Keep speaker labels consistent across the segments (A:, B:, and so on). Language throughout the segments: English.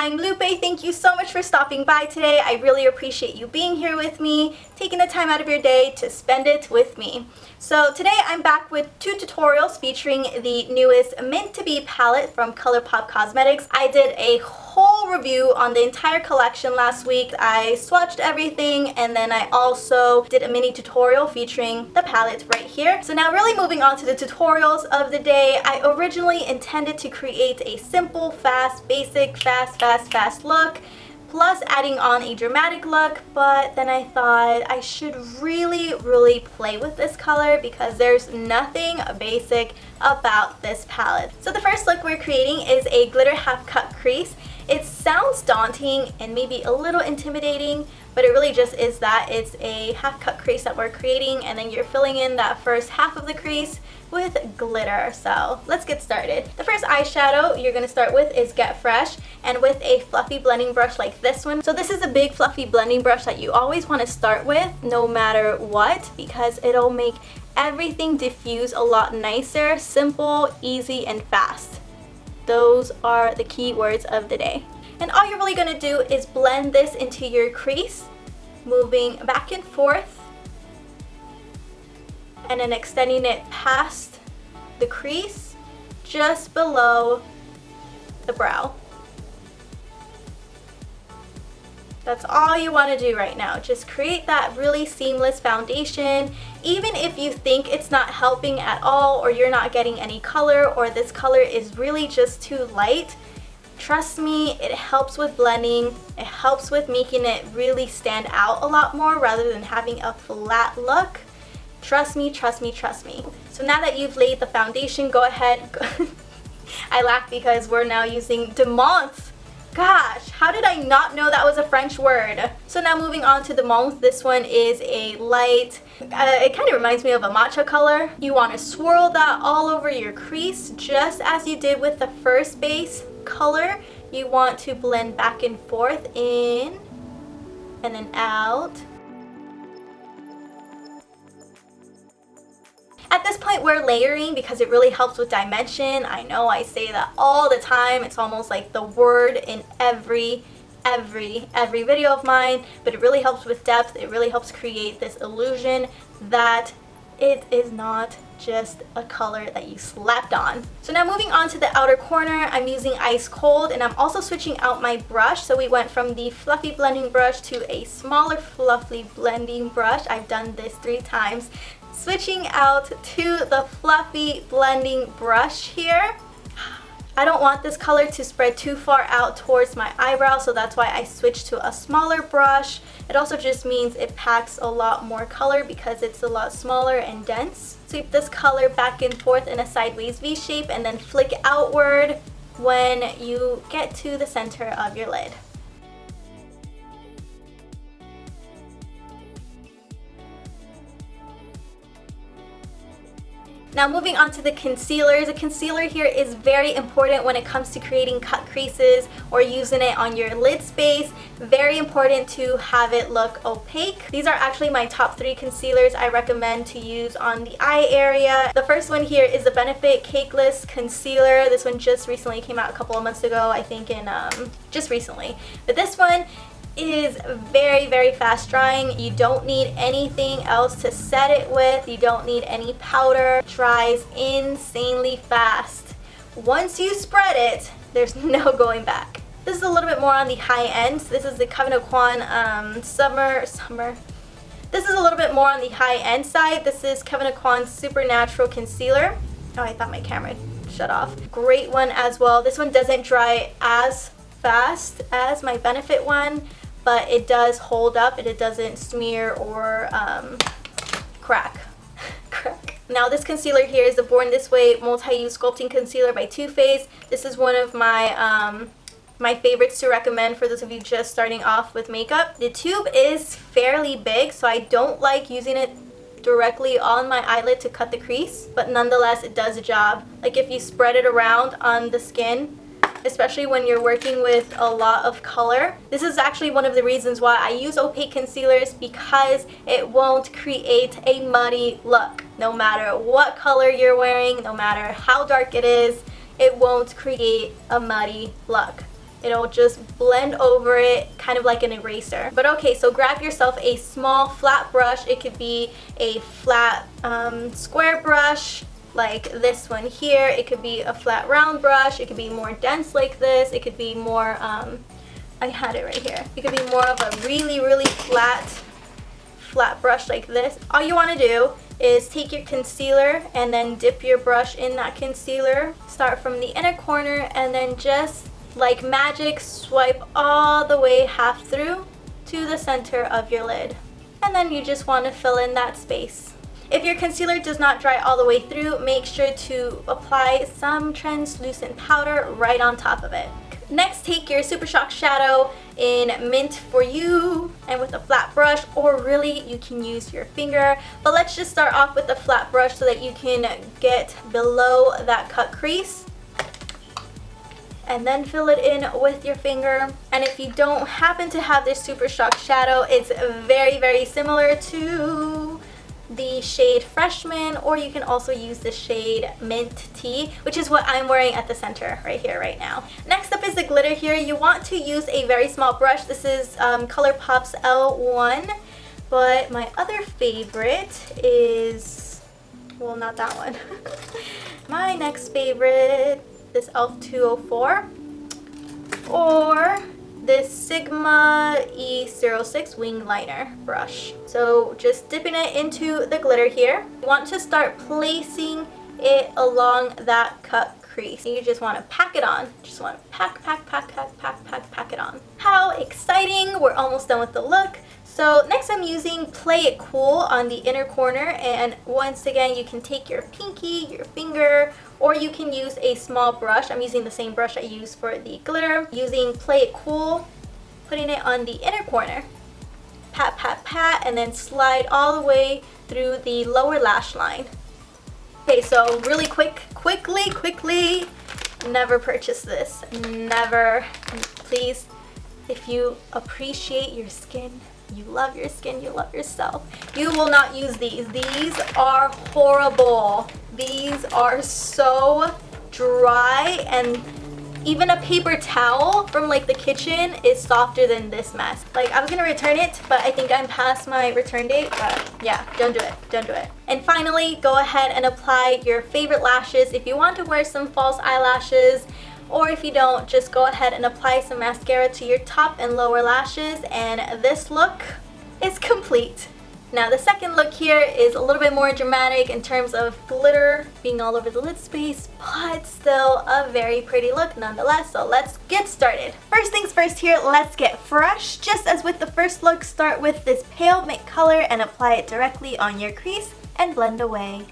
A: I'm Lupe. Thank you so much for stopping by today. I really appreciate you being here with me, taking the time out of your day to spend it with me. So today I'm back with 2 tutorials featuring the newest Mint to Be palette from Colourpop Cosmetics. I did a whole review on the entire collection last week. I swatched everything and then I also did a mini tutorial featuring the palette right here. So now really moving on to the tutorials of the day. I originally intended to create a simple, fast, basic, fast look, plus adding on a dramatic look, but then I thought I should really play with this color because there's nothing basic about this palette. So the first look we're creating is a glitter half cut crease. It sounds daunting and maybe a little intimidating, but it really just is that. It's a half cut crease that we're creating and then you're filling in that first half of the crease with glitter. So let's get started. The first eyeshadow you're going to start with is Get Fresh, and with a fluffy blending brush like this one. So this is a big fluffy blending brush that you always want to start with no matter what, because it'll make everything diffuse a lot nicer, simple, easy, and fast. Those are the key words of the day. And all you're really going to do is blend this into your crease, moving back and forth and then extending it past the crease just below the brow. That's all you want to do right now. Just create that really seamless foundation. Even if you think it's not helping at all, or you're not getting any color, or this color is really just too light, trust me, it helps with blending. It helps with making it really stand out a lot more rather than having a flat look. Trust me. So now that you've laid the foundation, go ahead. I laugh because we're now using de menthe. Gosh, how did I not know that was a French word? So now moving on to the menthe. This one is a light, it kind of reminds me of a matcha color. You want to swirl that all over your crease just as you did with the first base color. You want to blend back and forth in and then out. At this point we're layering because it really helps with dimension. I know I say that all the time. It's almost like the word in every video of mine, but it really helps with depth. It really helps create this illusion that it is not just a color that you slapped on. So now moving on to the outer corner, I'm using Ice Cold, and I'm also switching out my brush. So we went from the fluffy blending brush to a smaller fluffy blending brush. I've done this 3 times. Switching out to the fluffy blending brush here. I don't want this color to spread too far out towards my eyebrow, so that's why I switched to a smaller brush. It also just means it packs a lot more color because it's a lot smaller and dense. Sweep this color back and forth in a sideways V shape and then flick outward when you get to the center of your lid. Now moving on to the concealer. The concealer here is very important when it comes to creating cut creases or using it on your lid space. Very important to have it look opaque. These are actually my top 3 concealers I recommend to use on the eye area. The first one here is the Benefit Cakeless Concealer. This one just recently came out a couple of months ago, I think in just recently. But this one is very fast drying. You don't need anything else to set it with. You don't need any powder. It dries insanely fast. Once you spread it, there's no going back. This is a little bit more on the high end. This is the Kevyn Aucoin Summer. This is a little bit more on the high end side. This is Kevyn Aucoin Supernatural Concealer. Oh, I thought my camera shut off. Great one as well. This one doesn't dry as fast as my Benefit one, but it does hold up and it doesn't smear or crack. Now this concealer here is the Born This Way Multi-Use Sculpting Concealer by Too Faced. This is one of my my favorites to recommend for those of you just starting off with makeup. The tube is fairly big, so I don't like using it directly on my eyelid to cut the crease, but nonetheless it does the job. Like if you spread it around on the skin, especially when you're working with a lot of color. This is actually one of the reasons why I use opaque concealers, because it won't create a muddy look. No matter what color you're wearing, no matter how dark it is, it won't create a muddy look. it'll just blend over it kind of like an eraser. But okay, so grab yourself a small flat brush. It could be a flat square brush like this one here. It could be a flat round brush. It could be more dense like this. It could be more, I had it right here. It could be more of a really flat brush like this. All you want to do is take your concealer and then dip your brush in that concealer. Start from the inner corner and then just like magic swipe all the way half through to the center of your lid. And then you just want to fill in that space. If your concealer does not dry all the way through, make sure to apply some translucent powder right on top of it. Next, take your Super Shock shadow in Mint For You and with a flat brush, or really you can use your finger. But let's just start off with a flat brush so that you can get below that cut crease. And then fill it in with your finger. And if you don't happen to have this Super Shock shadow, it's very similar to the shade Freshman, or you can also use the shade Mint Tea, which is what I'm wearing at the center right here right now. Next up is the glitter here. You want to use a very small brush. This is Colourpop's L1, but my other favorite is, well, not that one. My next favorite is e.l.f. 204 or this Sigma E06 wing liner brush. So just dipping it into the glitter here. You want to start placing it along that cut crease. You just want to pack it on. Just want to pack it on. How exciting! We're almost done with the look. So next I'm using Play It Cool on the inner corner, and once again you can take your pinky, your finger, or you can use a small brush. I'm using the same brush I used for the glitter. Using Play It Cool, putting it on the inner corner. Pat, and then slide all the way through the lower lash line. Okay, so really quickly, never purchase this. Never. Please, if you appreciate your skin, you love your skin, you love yourself, you will not use these. These are horrible. These are so dry, and even a paper towel from like the kitchen is softer than this mess. Like, I was gonna return it, but I think I'm past my return date. But yeah, don't do it. And finally, go ahead and apply your favorite lashes. If you want to wear some false eyelashes, or if you don't, just go ahead and apply some mascara to your top and lower lashes, and this look is complete. Now the second look here is a little bit more dramatic in terms of glitter being all over the lid space, but still a very pretty look nonetheless, so let's get started. First things first here, let's get fresh. Just as with the first look, start with this pale mint color and apply it directly on your crease and blend away.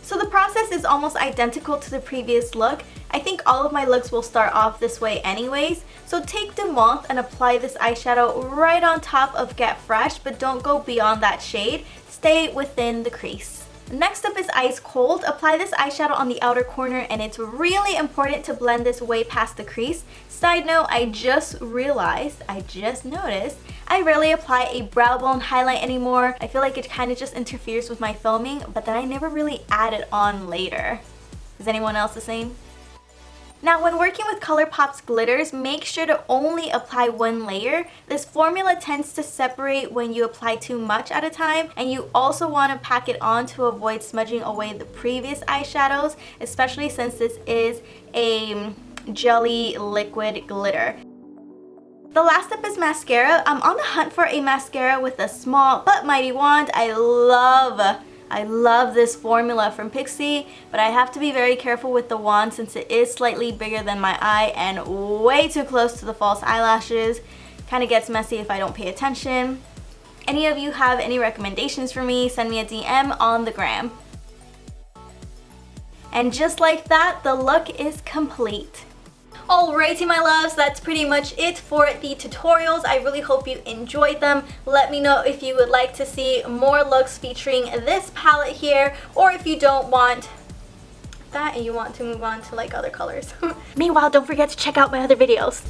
A: So the process is almost identical to the previous look. I think all of my looks will start off this way anyways. So take the Month and apply this eyeshadow right on top of Get Fresh, but don't go beyond that shade. Stay within the crease. Next up is Ice Cold. Apply this eyeshadow on the outer corner, and it's really important to blend this way past the crease. Side note, I just noticed, I rarely apply a brow bone highlight anymore. I feel like it kind of just interferes with my filming, but then I never really add it on later. Is anyone else the same? Now, when working with Colourpop's glitters, make sure to only apply one layer. This formula tends to separate when you apply too much at a time, and you also want to pack it on to avoid smudging away the previous eyeshadows, especially since this is a jelly liquid glitter. The last step is mascara. I'm on the hunt for a mascara with a small but mighty wand. I love this formula from Pixi, but I have to be very careful with the wand since it is slightly bigger than my eye and way too close to the false eyelashes. Kind of gets messy if I don't pay attention. Any of you have any recommendations for me, send me a DM on the gram. And just like that, the look is complete. Alrighty my loves, that's pretty much it for the tutorials. I really hope you enjoyed them. Let me know if you would like to see more looks featuring this palette here, or if you don't want that and you want to move on to like other colors. Meanwhile, don't forget to check out my other videos.